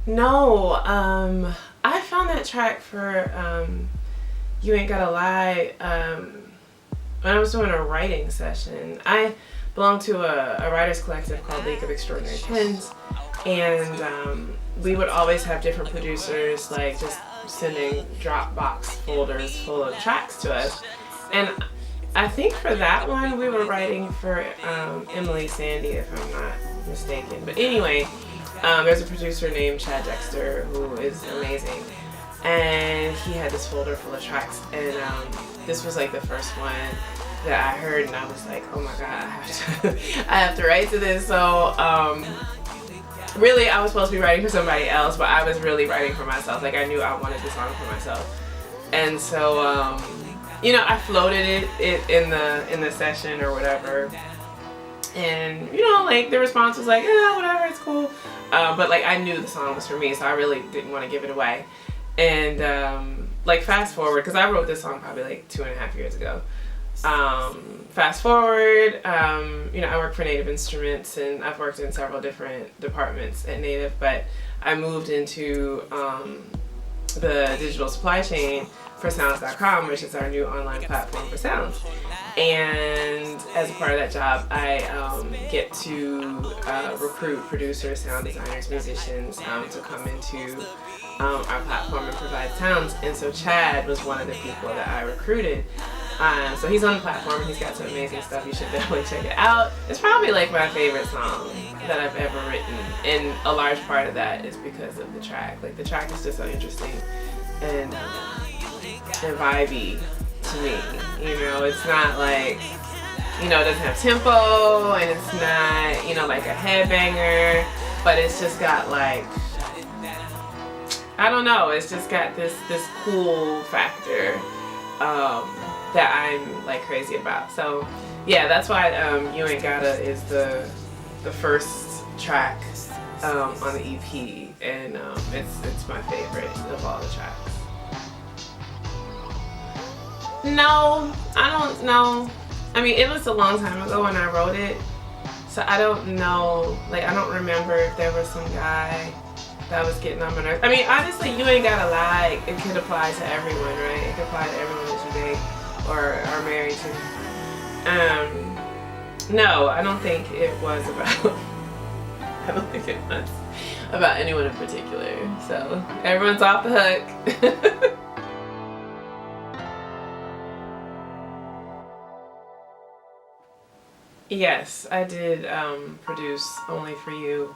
No, I found that track for You Ain't Gotta Lie when I was doing a writing session. I belong to a writers collective called League of Extraordinary Pens, and we would always have different producers like just sending Dropbox folders full of tracks to us. And I think for that one we were writing for Emily Sandy, if I'm not mistaken. But anyway, there's a producer named Chad Dexter who is amazing, and he had this folder full of tracks, and this was like the first one that I heard, and I was like, oh my god, I have to write to this. So really I was supposed to be writing for somebody else, but I was really writing for myself. Like, I knew I wanted this song for myself, and so you know, I floated it in the session or whatever, and you know, like the response was like, yeah, whatever, it's cool. But like, I knew the song was for me, so I really didn't want to give it away. And like, fast forward, because I wrote this song probably like 2.5 years ago. Fast forward, you know, I work for Native Instruments, and I've worked in several different departments at Native, but I moved into the digital supply chain for sounds.com, which is our new online platform for sounds. And as a part of that job, I get to recruit producers, sound designers, musicians to come into our platform and provide sounds. And so Chad was one of the people that I recruited. So he's on the platform, and he's got some amazing stuff. You should definitely check it out. It's probably like my favorite song that I've ever written, and a large part of that is because of the track. Like, the track is just so interesting and vibey to me. You know, it's not like, you know, it doesn't have tempo, and it's not, you know, like a headbanger, but it's just got like, I don't know, it's just got this cool factor that I'm like crazy about. So yeah, that's why You Ain't Gotta is the first track on the EP, and it's my favorite of all the tracks. No, I don't know. I mean, it was a long time ago when I wrote it, so I don't know. Like, I don't remember if there was some guy that was getting on my nerves. I mean, honestly, You Ain't Gotta Lie, it could apply to everyone, right? It could apply to everyone that you date or are married to. No, I don't think it was about. I don't think it was about anyone in particular. So everyone's off the hook. Yes, I did produce Only For You.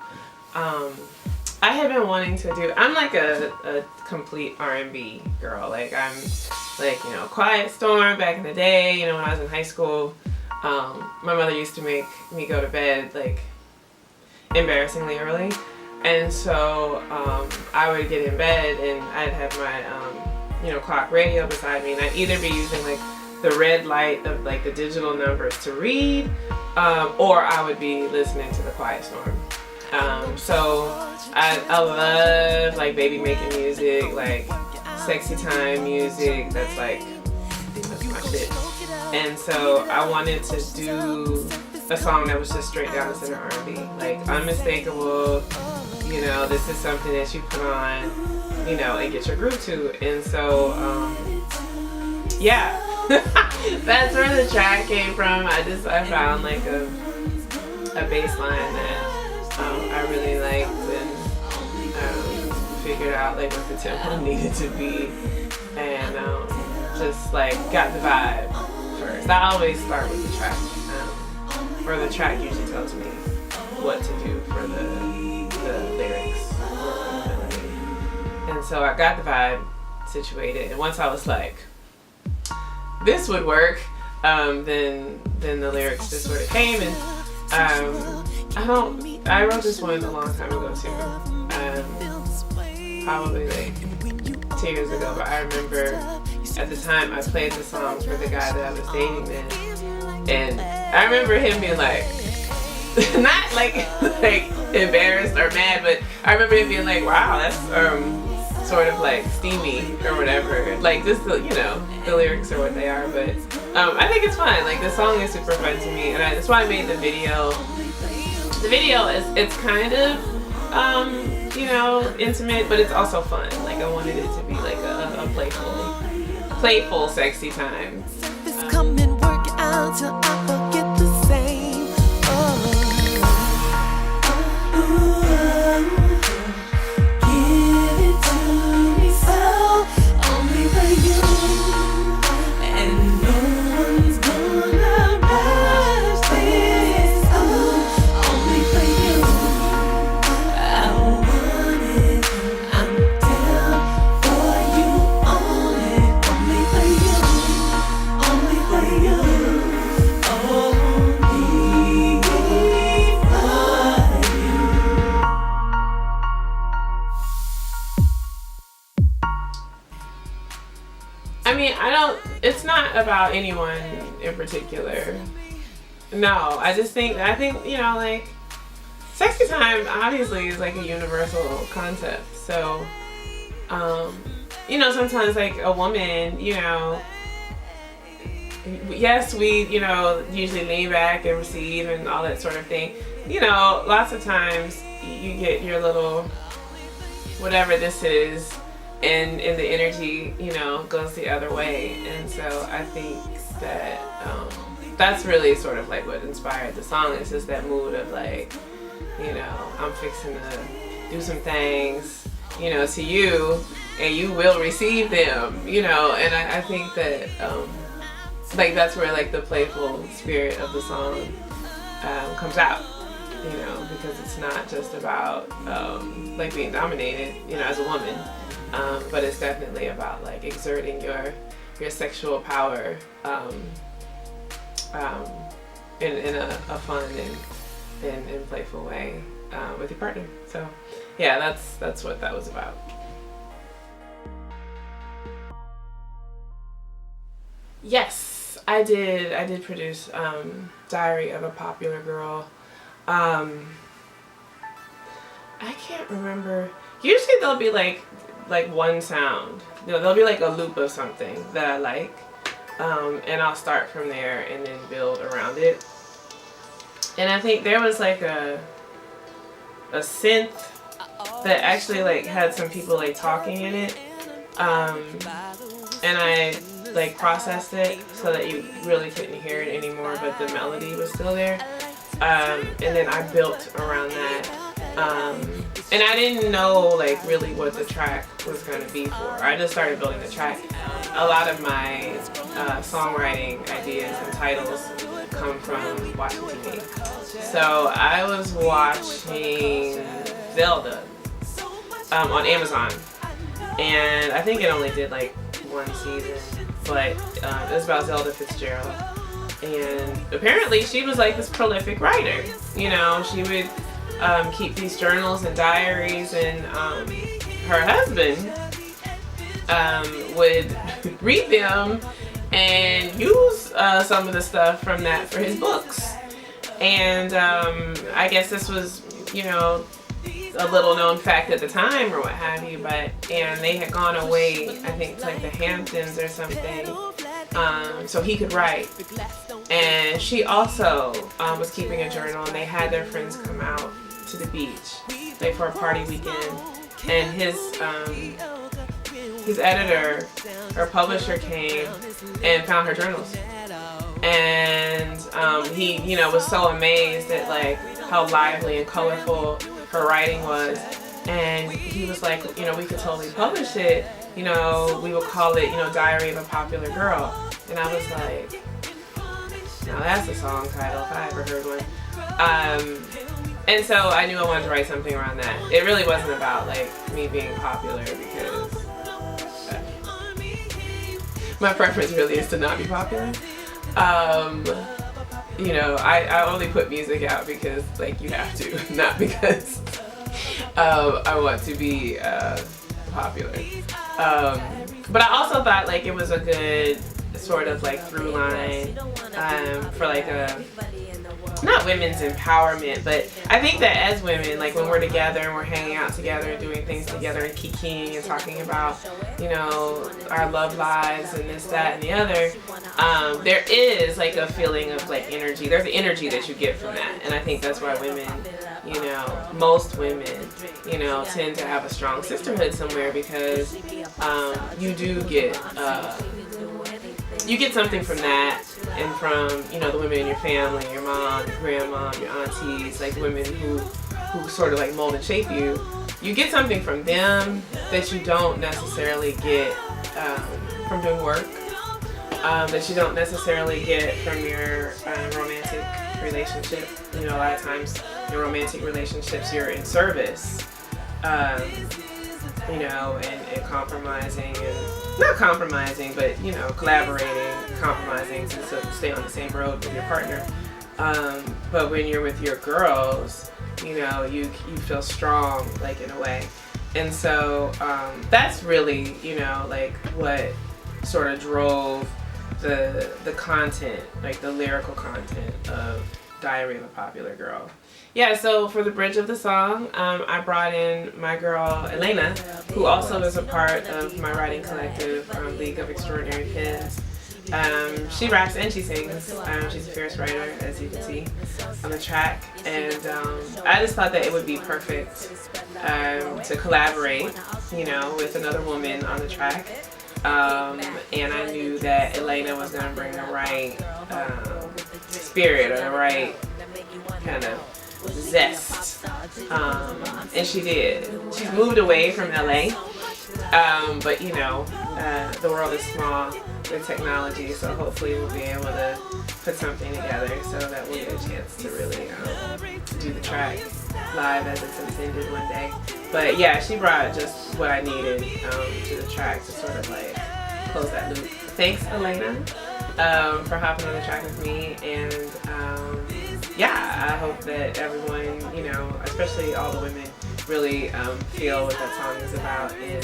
I had been wanting to do, I'm like a complete R&B girl. Like, I'm like, you know, Quiet Storm back in the day, you know, when I was in high school. My mother used to make me go to bed like embarrassingly early. And so I would get in bed, and I'd have my, you know, clock radio beside me, and I'd either be using like the red light of like the digital numbers to read, or I would be listening to the Quiet Storm. So I love like baby making music, like sexy time music. That's my shit. And so I wanted to do a song that was just straight down the center R&B, like unmistakable. You know, this is something that you put on, you know, and get your groove to. And so yeah. That's where the track came from. I found like a bass line that I really liked, and figured out like what the tempo needed to be, and just like got the vibe first. I always start with the track, or the track usually tells me what to do for the lyrics or the melody. And so I got the vibe situated, and once I was like, this would work, then the lyrics just sort of came. And I wrote this one a long time ago too, probably like 2 years ago, but I remember at the time I played the song for the guy that I was dating then, and I remember him being like, not like embarrassed or mad, but I remember him being like, wow, that's sort of like steamy or whatever, like just the, you know, the lyrics are what they are. But I think it's fun. Like, the song is super fun to me, and that's why I made the video. The video is, it's kind of you know, intimate, but it's also fun. Like I wanted it to be like a playful, sexy time. Come and work it out till I forget the same. Give it to me so, only for you. And no one's gonna rush this, only for you. I want it, I'm down for you, only for you. Only for you, only for you. I mean, it's not about anyone in particular. No, I think, you know, like, sexy time obviously is like a universal concept. So, you know, sometimes like a woman, you know, yes, we, you know, usually lean back and receive and all that sort of thing. You know, lots of times you get your little, whatever this is, and the energy, you know, goes the other way. And so I think that that's really sort of like what inspired the song. It's just that mood of like, you know, I'm fixing to do some things, you know, to you, and you will receive them, you know. And I think that like that's where like the playful spirit of the song comes out, you know, because it's not just about like being dominated, you know, as a woman, but it's definitely about like exerting your sexual power in a fun and playful way with your partner. So yeah, that's what that was about. Yes, I did produce Diary of a Popular Girl. I can't remember. Usually there'll be like one sound. You know, there'll be like a loop of something that I like, and I'll start from there and then build around it. And I think there was like a synth that actually like had some people like talking in it, and I like processed it so that you really couldn't hear it anymore, but the melody was still there. And then I built around that. And I didn't know like really what the track was going to be for. I just started building the track. A lot of my songwriting ideas and titles come from watching TV. So I was watching Zelda on Amazon, and I think it only did like one season, but it was about Zelda Fitzgerald. And apparently she was like this prolific writer. You know, she would keep these journals and diaries, and her husband would read them and use some of the stuff from that for his books. And I guess this was, you know, a little known fact at the time or what have you, and they had gone away, I think, to like the Hamptons or something, so he could write. And she also was keeping a journal, and they had their friends come out to the beach like for a party weekend, and his editor or publisher came and found her journals, and he, you know, was so amazed at like how lively and colorful her writing was, and he was like, you know, we could totally publish it, you know, we would call it, you know, Diary of a Popular Girl. And I was like, now that's a song title if I ever heard one. And so I knew I wanted to write something around that. It really wasn't about like me being popular, because my preference really is to not be popular. You know, I only put music out because like you have to, not because I want to be popular. But I also thought like it was a good sort of like through line for like a not women's empowerment, but I think that as women, like when we're together and we're hanging out together and doing things together and kikiing and talking about, you know, our love lives and this, that, and the other, there is like a feeling of like energy. There's energy that you get from that, and I think that's why women, you know, most women, you know, tend to have a strong sisterhood somewhere, because you do get you get something from that, and from, you know, the women in your family, your mom, your grandma, your aunties, like women who sort of like mold and shape you. You get something from them that you don't necessarily get from doing work, that you don't necessarily get from your romantic relationship. You know, a lot of times in romantic relationships, you're in service, you know, and compromising, and not compromising, but, you know, collaborating, compromising to stay on the same road with your partner. But when you're with your girls, you know, you feel strong, like, in a way. And so that's really, you know, like what sort of drove the content, like the lyrical content of Diary of a Popular Girl. Yeah, so for the bridge of the song, I brought in my girl Elena, who also is a part of my writing collective, League of Extraordinary Pens. She raps and she sings. She's a fierce writer, as you can see on the track. And I just thought that it would be perfect to collaborate, you know, with another woman on the track. And I knew that Elena was going to bring the right spirit, or the right kind of zest, and she did. She's moved away from LA, but you know, the world is small with technology, so hopefully we'll be able to put something together so that we'll get a chance to really do the track live as it's intended one day. But yeah, she brought just what I needed to the track to sort of like close that loop. Thanks, Elena, for hopping on the track with me, and yeah, I hope that everyone, you know, especially all the women, really feel what that song is about, and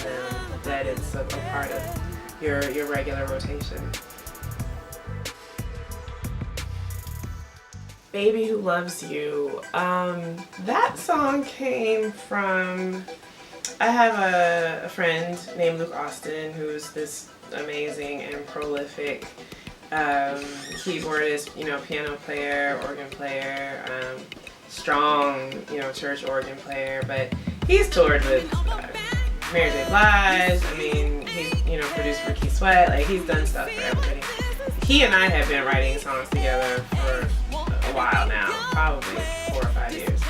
that it's a part of your regular rotation. Baby Who Loves You. That song came from, I have a friend named Luke Austin, who's this amazing and prolific keyboardist, you know, piano player, organ player, strong, you know, church organ player, but he's toured with Mary J. Blige. I mean, he's, you know, produced for Keith Sweat. Like, he's done stuff for everybody. He and I have been writing songs together for a while now, probably 4 or 5 years.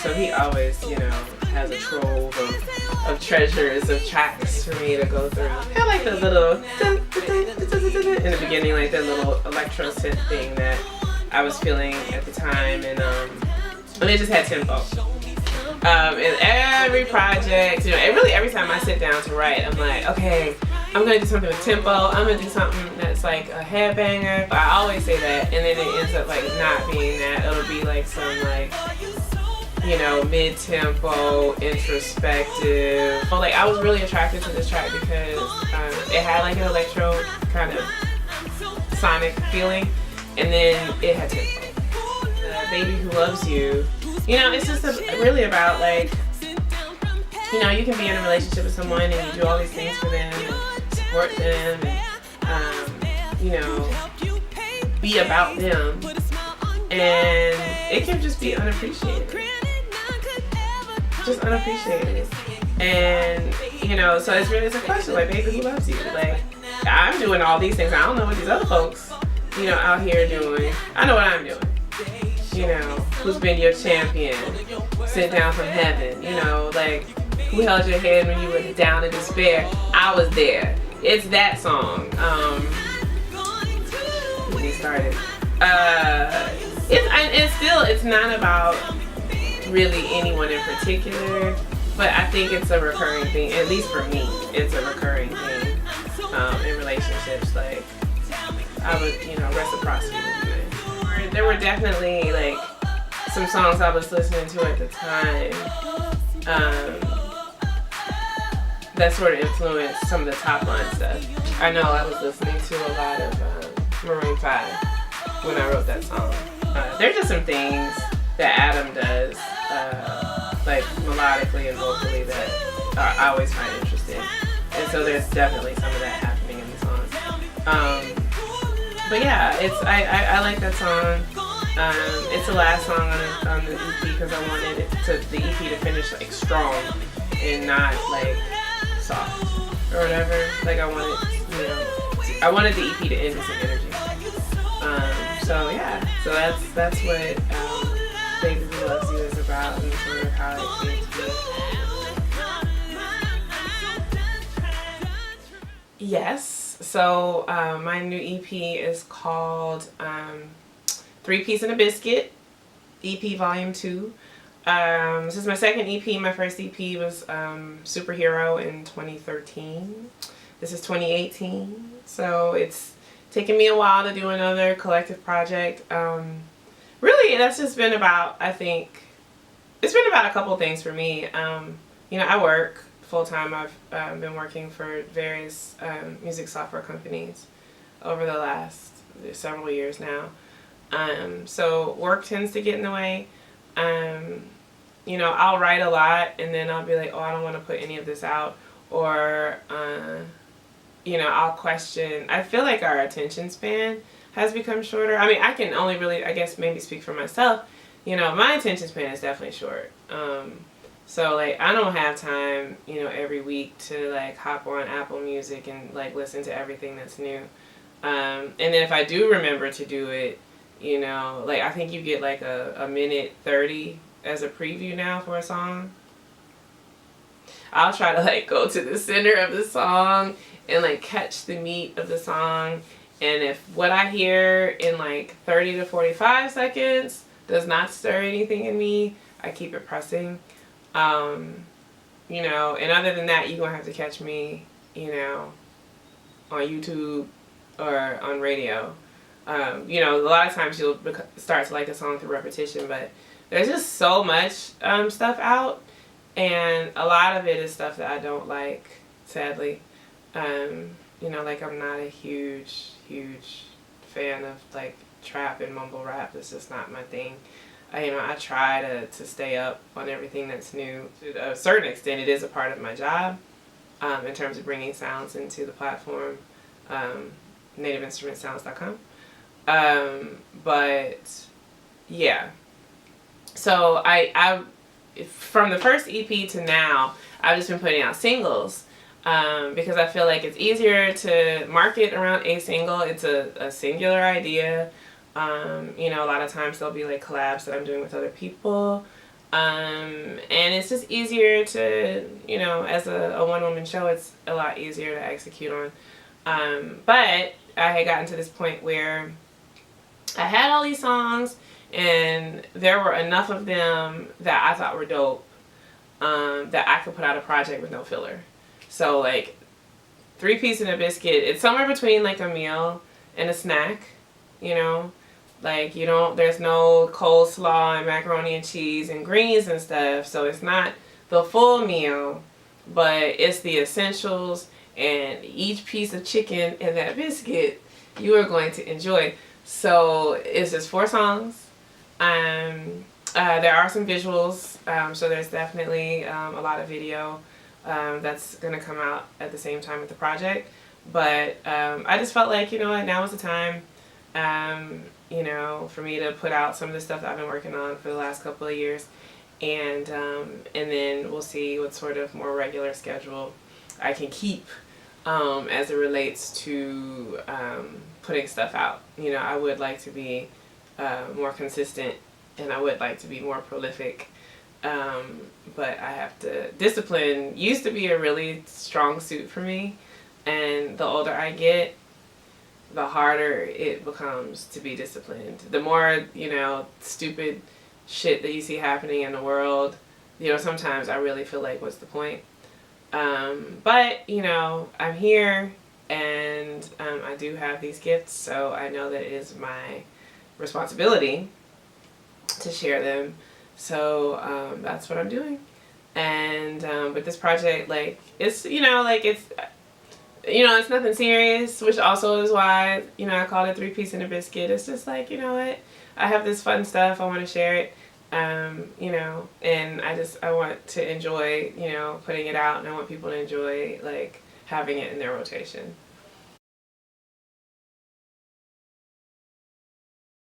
So he always, you know, has a trove of treasures of tracks for me to go through. Kind of like the little in the beginning, like that little electro synth thing that I was feeling at the time, and it just had tempo. And every project, you know, really every time I sit down to write, I'm like, okay, I'm gonna do something with tempo. I'm gonna do something that's like a headbanger. I always say that, and then it ends up like not being that. It'll be like some like, you know, mid-tempo, introspective. Like, I was really attracted to this track because it had like an electro kind of sonic feeling, and then it had tempo. Baby Who Loves You, you know, it's just really about like, you know, you can be in a relationship with someone and you do all these things for them and support them and, you know, be about them, and it can just be unappreciated. Just unappreciated. And, you know, so it's a question, like, baby, who loves you? Like, I'm doing all these things. I don't know what these other folks, you know, out here doing. I know what I'm doing. You know, who's been your champion? Sent down from heaven. You know, like, who held your head when you were down in despair? I was there. It's that song. Let me start it. It's not about really anyone in particular, but I think it's a recurring thing. At least for me, it's a recurring thing in relationships. Like, I would, you know, reciprocity would be good. There were definitely like some songs I was listening to at the time that sort of influenced some of the top line stuff. I know I was listening to a lot of Maroon 5 when I wrote that song. There are just some things that Adam does, like melodically and vocally, that I always find interesting. And so there's definitely some of that happening in the song. But yeah, I like that song. It's the last song on the EP because I wanted the EP to finish like strong and not like soft or whatever. Like I wanted the EP to end with some energy. So yeah, so that's what Baby Who Loves You is about, and sort of how it came to be. Yes, so my new EP is called 3 Piece and a Biscuit, EP Volume 2. This is my second EP. My first EP was H.E.R in 2013. This is 2018, so it's taken me a while to do another collective project. Really, that's just been about, I think, it's been about a couple things for me. You know, I work full-time. I've been working for various music software companies over the last several years now. So work tends to get in the way. You know, I'll write a lot and then I'll be like, oh, I don't want to put any of this out. Or, you know, I'll question. I feel like our attention span has become shorter. I mean, I can only really, I guess, maybe speak for myself. You know, my attention span is definitely short. So, like, I don't have time, you know, every week to, like, hop on Apple Music and, like, listen to everything that's new. And then if I do remember to do it, you know, like, I think you get, like, a minute 30 as a preview now for a song. I'll try to, like, go to the center of the song and, like, catch the meat of the song. And if what I hear in, like, 30 to 45 seconds does not stir anything in me, I keep it pressing. You know, and other than that, you're going to have to catch me, you know, on YouTube or on radio. You know, a lot of times you'll start to like a song through repetition, but there's just so much stuff out, and a lot of it is stuff that I don't like, sadly. You know, like, I'm not a huge fan of, like, trap and mumble rap. It's just not my thing. You know, I try to stay up on everything that's new. To a certain extent, it is a part of my job in terms of bringing sounds into the platform, nativeinstrumentsounds.com. But, yeah. So, I from the first EP to now, I've just been putting out singles because I feel like it's easier to market around a single. It's a singular idea. You know, a lot of times there'll be like collabs that I'm doing with other people. And it's just easier to, you know, as a one-woman show, it's a lot easier to execute on. But I had gotten to this point where I had all these songs and there were enough of them that I thought were dope that I could put out a project with no filler. So, like, 3 Piece and a Biscuit, it's somewhere between like a meal and a snack, you know. Like, you don't, there's no coleslaw and macaroni and cheese and greens and stuff, so it's not the full meal, but it's the essentials, and each piece of chicken in that biscuit you are going to enjoy. So it's just 4 songs. There are some visuals, so there's definitely a lot of video that's going to come out at the same time with the project. But I just felt like, you know what, now is the time. You know, for me to put out some of the stuff that I've been working on for the last couple of years, and then we'll see what sort of more regular schedule I can keep as it relates to putting stuff out. You know, I would like to be more consistent, and I would like to be more prolific, but I have to. Discipline used to be a really strong suit for me, and the older I get, the harder it becomes to be disciplined. The more, you know, stupid shit that you see happening in the world, you know, sometimes I really feel like, what's the point? But, you know, I'm here, and I do have these gifts, so I know that it is my responsibility to share them. So that's what I'm doing. And with this project, like, it's, you know, like, it's, you know, it's nothing serious, which also is why, you know, I called it 3 Piece and a Biscuit. It's just like, you know what, I have this fun stuff. I want to share it. You know, and I want to enjoy, you know, putting it out, and I want people to enjoy like having it in their rotation.